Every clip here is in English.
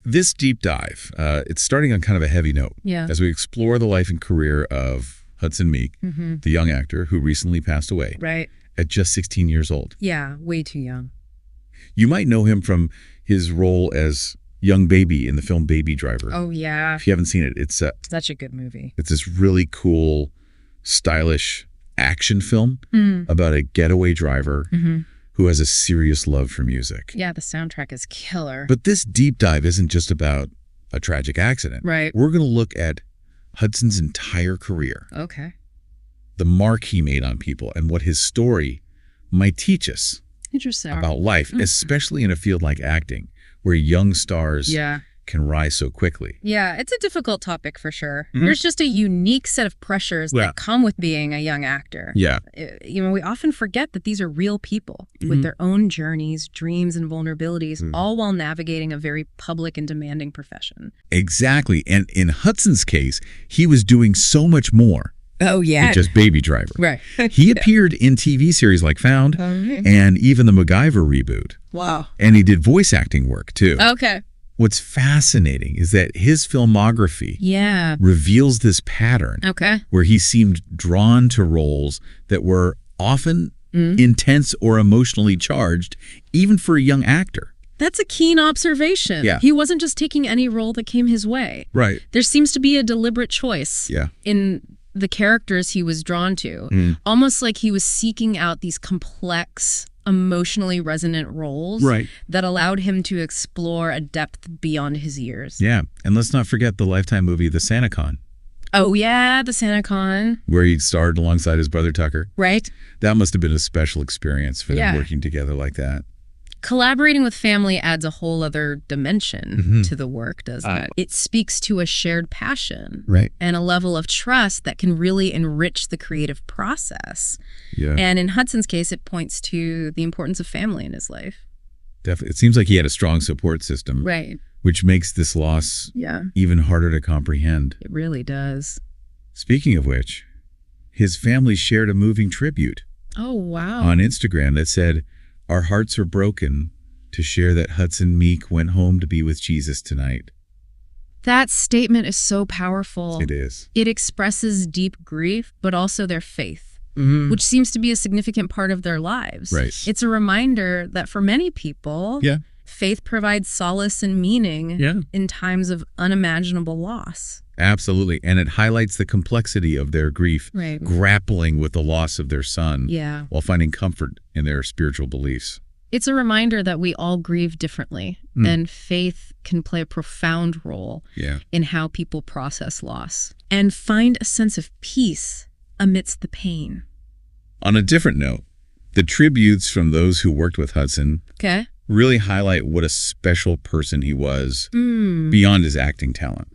This deep dive, it's starting on kind of a heavy note. Yeah. As we explore the life and career of Hudson Meek, the young actor who recently passed away. Right. At just 16 years old. Yeah, way too young. You might know him from his role as young baby in the film Baby Driver. Oh, yeah. If you haven't seen it, it's such a good movie. It's this really cool, stylish action film about a getaway driver who has a serious love for music. Yeah, the soundtrack is killer. But this deep dive isn't just about a tragic accident. Right. We're going to look at Hudson's entire career. Okay. The mark he made on people and what his story might teach us Interesting. about life, especially in a field like acting, where young stars Yeah. can rise so quickly. Yeah, it's a difficult topic for sure. There's just a unique set of pressures Yeah. that come with being a young actor. Yeah. You know, we often forget that these are real people with their own journeys, dreams, and vulnerabilities, all while navigating a very public and demanding profession. Exactly. And in Hudson's case, he was doing so much more Oh, yeah. than just Baby Driver. Right. He appeared in TV series like Found and even the MacGyver reboot. Wow. And he did voice acting work, too. Okay. What's fascinating is that his filmography Yeah. reveals this pattern Okay. where he seemed drawn to roles that were often intense or emotionally charged, even for a young actor. That's a keen observation. Yeah. He wasn't just taking any role that came his way. Right. There seems to be a deliberate choice Yeah. in the characters he was drawn to, almost like he was seeking out these complex, emotionally resonant roles Right. that allowed him to explore a depth beyond his years. Yeah. And let's not forget the Lifetime movie, The SantaCon, Oh, yeah, the SantaCon, where he starred alongside his brother Tucker. right? That must have been a special experience for them Yeah. working together like that. Collaborating with family adds a whole other dimension to the work, doesn't it? It speaks to a shared passion Right. and a level of trust that can really enrich the creative process. Yeah. And in Hudson's case, it points to the importance of family in his life. Definitely. It seems like he had a strong support system, Right. which makes this loss Yeah, even harder to comprehend. it really does. Speaking of which, his family shared a moving tribute Oh, wow. on Instagram that said, "Our hearts are broken to share that Hudson Meek went home to be with Jesus tonight." That statement is so powerful. It is. It expresses deep grief, but also their faith, which seems to be a significant part of their lives. Right. It's a reminder that for many people, Yeah. faith provides solace and meaning Yeah. in times of unimaginable loss. Absolutely. And it highlights the complexity of their grief, Right. grappling with the loss of their son Yeah. while finding comfort in their spiritual beliefs. It's a reminder that we all grieve differently, and faith can play a profound role Yeah. in how people process loss and find a sense of peace amidst the pain. On a different note, the tributes from those who worked with Hudson Okay? really highlight what a special person he was beyond his acting talent.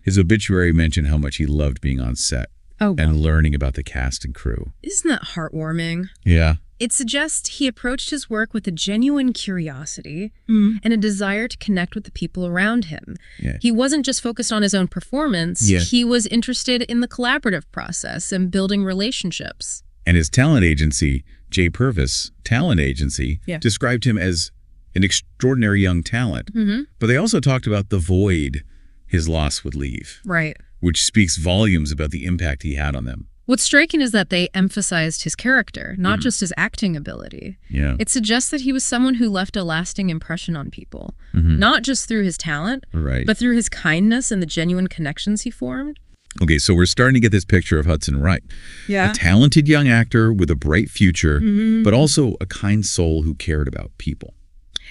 His obituary mentioned how much he loved being on set Oh, and learning about the cast and crew. isn't that heartwarming? Yeah. It suggests he approached his work with a genuine curiosity and a desire to connect with the people around him. Yeah. He wasn't just focused on his own performance. Yeah. He was interested in the collaborative process and building relationships. And his talent agency, J. Purvis Talent Agency, Yeah. described him as an extraordinary young talent. But they also talked about the void his loss would leave, Right. which speaks volumes about the impact he had on them. What's striking is that they emphasized his character, not just his acting ability. Yeah. It suggests that he was someone who left a lasting impression on people, not just through his talent, Right. but through his kindness and the genuine connections he formed. Okay, so we're starting to get this picture of Hudson right. Yeah. A talented young actor with a bright future, but also a kind soul who cared about people.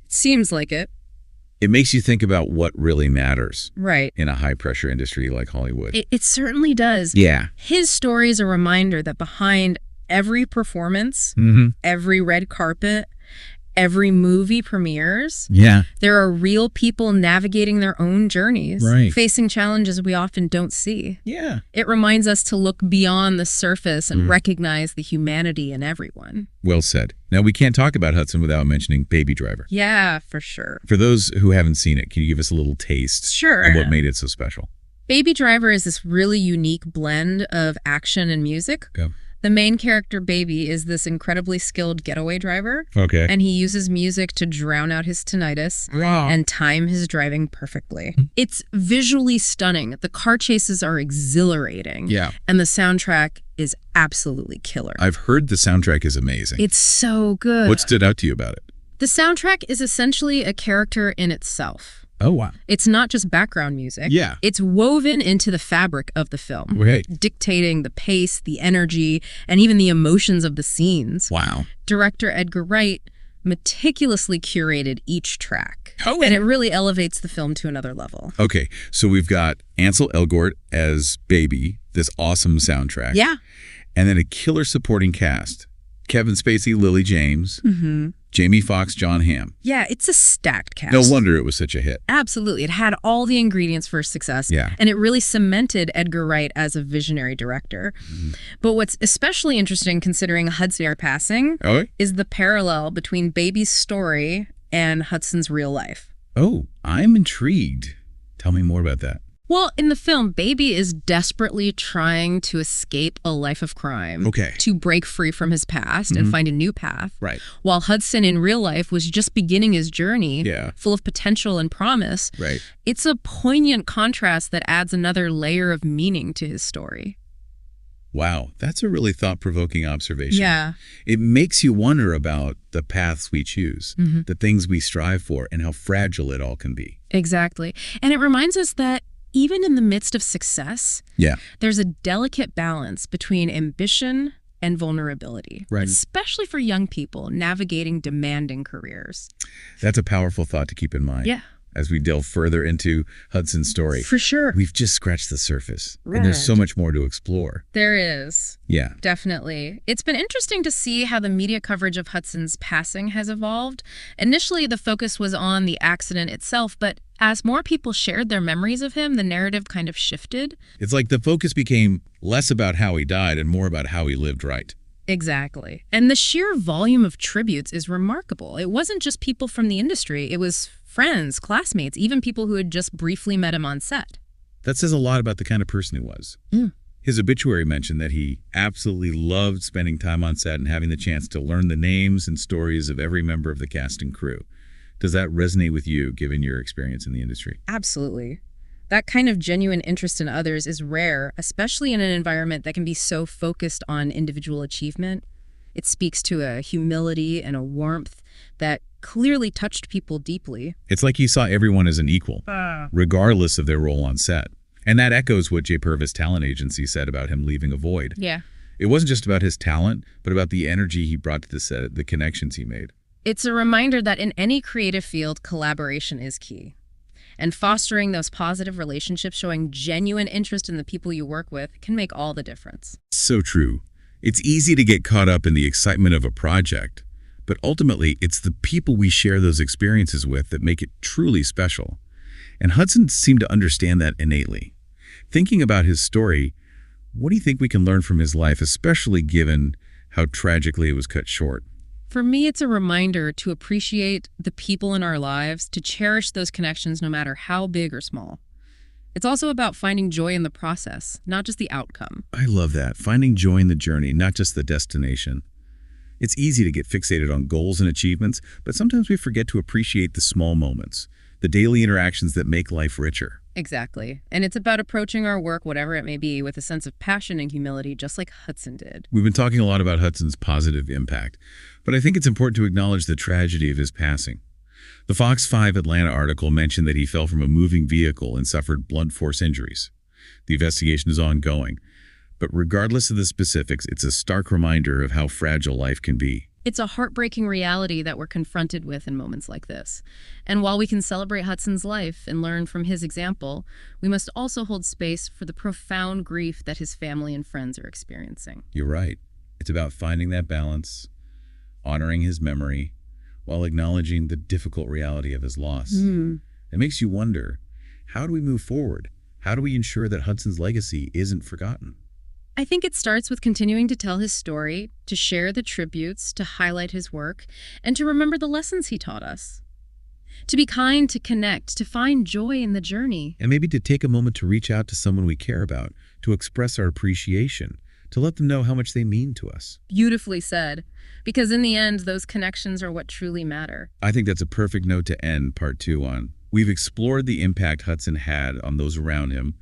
It seems like it. It makes you think about what really matters Right. in a high-pressure industry like Hollywood. It certainly does. Yeah. His story is a reminder that behind every performance, every red carpet, every movie premieres, Yeah. there are real people navigating their own journeys, Right. facing challenges we often don't see. Yeah. It reminds us to look beyond the surface and recognize the humanity in everyone. Well said. Now, we can't talk about Hudson without mentioning Baby Driver. Yeah, for sure. For those who haven't seen it, can you give us a little taste Sure. of what made it so special? Baby Driver is this really unique blend of action and music. Okay. The main character, Baby, is this incredibly skilled getaway driver. Okay. And he uses music to drown out his tinnitus and time his driving perfectly. It's visually stunning. The car chases are exhilarating. Yeah. And the soundtrack is absolutely killer. I've heard the soundtrack is amazing. It's so good. What stood out to you about it? The soundtrack is essentially a character in itself. Oh, wow. It's not just background music. Yeah. It's woven into the fabric of the film. Right. Dictating the pace, the energy, and even the emotions of the scenes. Wow. Director Edgar Wright meticulously curated each track. Oh, and it really elevates the film to another level. Okay, so we've got Ansel Elgort as Baby, this awesome soundtrack. Yeah. And then a killer supporting cast. Kevin Spacey, Lily James, Jamie Foxx, John Hamm. Yeah, it's a stacked cast. No wonder it was such a hit. Absolutely. It had all the ingredients for success. Yeah. And it really cemented Edgar Wright as a visionary director. But what's especially interesting considering Hudson's passing is the parallel between Baby's story and Hudson's real life. Oh, I'm intrigued. Tell me more about that. Well, in the film, Baby is desperately trying to escape a life of crime. Okay. To break free from his past and find a new path. Right. While Hudson in real life was just beginning his journey, Yeah. full of potential and promise. Right. It's a poignant contrast that adds another layer of meaning to his story. Wow, that's a really thought-provoking observation. Yeah. It makes you wonder about the paths we choose, the things we strive for, and how fragile it all can be. Exactly. And it reminds us that even in the midst of success, there's a delicate balance between ambition and vulnerability, Right. especially for young people navigating demanding careers. That's a powerful thought to keep in mind. Yeah. As we delve further into Hudson's story. For sure. We've just scratched the surface, Right. and there's so much more to explore. There is. Yeah. Definitely. It's been interesting to see how the media coverage of Hudson's passing has evolved. Initially, the focus was on the accident itself, but as more people shared their memories of him, the narrative kind of shifted. It's like the focus became less about how he died and more about how he lived right. Exactly. And the sheer volume of tributes is remarkable. It wasn't just people from the industry. It was friends, classmates, even people who had just briefly met him on set. That says a lot about the kind of person he was. His obituary mentioned that he absolutely loved spending time on set and having the chance to learn the names and stories of every member of the cast and crew. Does that resonate with you, given your experience in the industry? Absolutely. That kind of genuine interest in others is rare, especially in an environment that can be so focused on individual achievement. It speaks to a humility and a warmth that clearly touched people deeply. It's like he saw everyone as an equal, regardless of their role on set. And that echoes what J. Purvis Talent Agency said about him leaving a void. Yeah. It wasn't just about his talent, but about the energy he brought to the set, the connections he made. It's a reminder that in any creative field, collaboration is key. And fostering those positive relationships, showing genuine interest in the people you work with, can make all the difference. So true. It's easy to get caught up in the excitement of a project, but ultimately, it's the people we share those experiences with that make it truly special. And Hudson seemed to understand that innately. Thinking about his story, what do you think we can learn from his life, especially given how tragically it was cut short? For me, it's a reminder to appreciate the people in our lives, to cherish those connections no matter how big or small. It's also about finding joy in the process, not just the outcome. I love that. Finding joy in the journey, not just the destination. It's easy to get fixated on goals and achievements, but sometimes we forget to appreciate the small moments, the daily interactions that make life richer. Exactly. And it's about approaching our work, whatever it may be, with a sense of passion and humility, just like Hudson did. We've been talking a lot about Hudson's positive impact, but I think it's important to acknowledge the tragedy of his passing. The Fox 5 Atlanta article mentioned that he fell from a moving vehicle and suffered blunt force injuries. The investigation is ongoing, but regardless of the specifics, it's a stark reminder of how fragile life can be. It's a heartbreaking reality that we're confronted with in moments like this. And while we can celebrate Hudson's life and learn from his example, we must also hold space for the profound grief that his family and friends are experiencing. You're right. It's about finding that balance, honoring his memory, while acknowledging the difficult reality of his loss. It makes you wonder, how do we move forward? How do we ensure that Hudson's legacy isn't forgotten? I think it starts with continuing to tell his story, to share the tributes, to highlight his work, and to remember the lessons he taught us. To be kind, to connect, to find joy in the journey. And maybe to take a moment to reach out to someone we care about, to express our appreciation, to let them know how much they mean to us. Beautifully said. Because in the end, those connections are what truly matter. I think that's a perfect note to end part 2 on. We've explored the impact Hudson had on those around him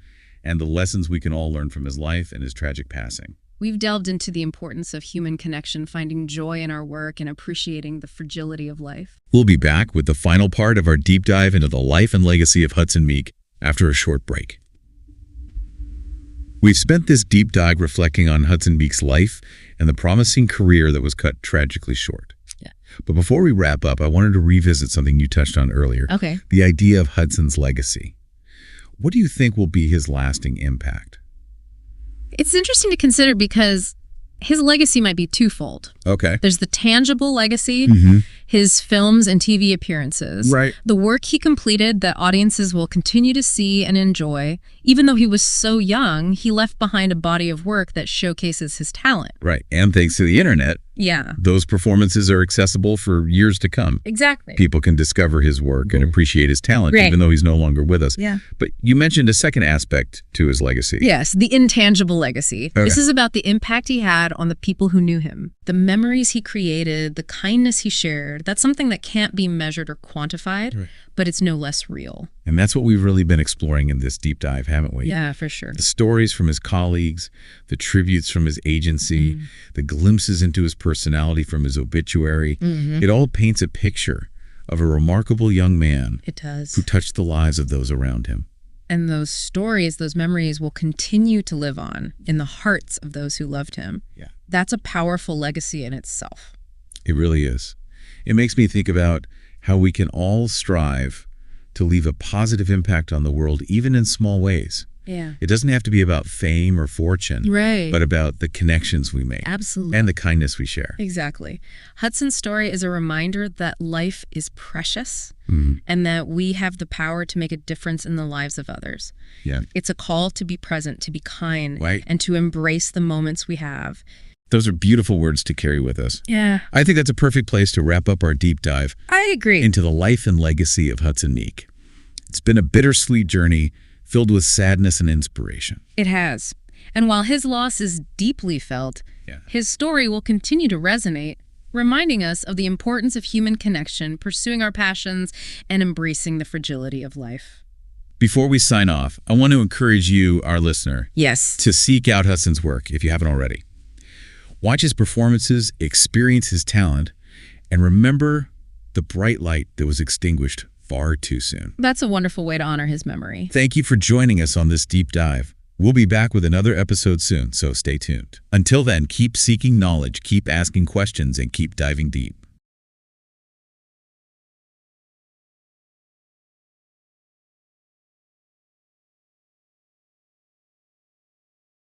and the lessons we can all learn from his life and his tragic passing. We've delved into the importance of human connection, finding joy in our work and appreciating the fragility of life. We'll be back with the final part of our deep dive into the life and legacy of Hudson Meek after a short break. We've spent this deep dive reflecting on Hudson Meek's life and the promising career that was cut tragically short. Yeah. But before we wrap up, I wanted to revisit something you touched on earlier. Okay. The idea of Hudson's legacy. What do you think will be his lasting impact? It's interesting to consider because his legacy might be twofold. Okay. There's the tangible legacy, his films and TV appearances. Right. The work he completed that audiences will continue to see and enjoy. Even though he was so young, he left behind a body of work that showcases his talent. Right. And thanks to the internet, Yeah, those performances are accessible for years to come. exactly. People can discover his work and appreciate his talent, Right. even though he's no longer with us. Yeah. But you mentioned a second aspect to his legacy. Yes, the intangible legacy. Okay. This is about the impact he had on the people who knew him, the memories he created, the kindness he shared. That's something that can't be measured or quantified, Right. but it's no less real. And that's what we've really been exploring in this deep dive, haven't we? Yeah, for sure. The stories from his colleagues, the tributes from his agency, the glimpses into his personality from his obituary. It all paints a picture of a remarkable young man It does. who touched the lives of those around him. And those stories, those memories will continue to live on in the hearts of those who loved him. Yeah. That's a powerful legacy in itself. It really is. It makes me think about how we can all strive to leave a positive impact on the world, even in small ways. Yeah. It doesn't have to be about fame or fortune, Right. but about the connections we make Absolutely. and the kindness we share. Exactly. Hudson's story is a reminder that life is precious Mhm. and that we have the power to make a difference in the lives of others. Yeah. It's a call to be present, to be kind, Right. and to embrace the moments we have. Those are beautiful words to carry with us. Yeah, I think that's a perfect place to wrap up our deep dive I agree. into the life and legacy of Hudson Meek. It's been a bittersweet journey filled with sadness and inspiration. It has. And while his loss is deeply felt, Yeah. his story will continue to resonate, reminding us of the importance of human connection, pursuing our passions, and embracing the fragility of life. Before we sign off, I want to encourage you, our listener, Yes. to seek out Hudson's work if you haven't already. Watch his performances, experience his talent, and remember the bright light that was extinguished far too soon. That's a wonderful way to honor his memory. Thank you for joining us on this deep dive. We'll be back with another episode soon, so stay tuned. Until then, keep seeking knowledge, keep asking questions, and keep diving deep.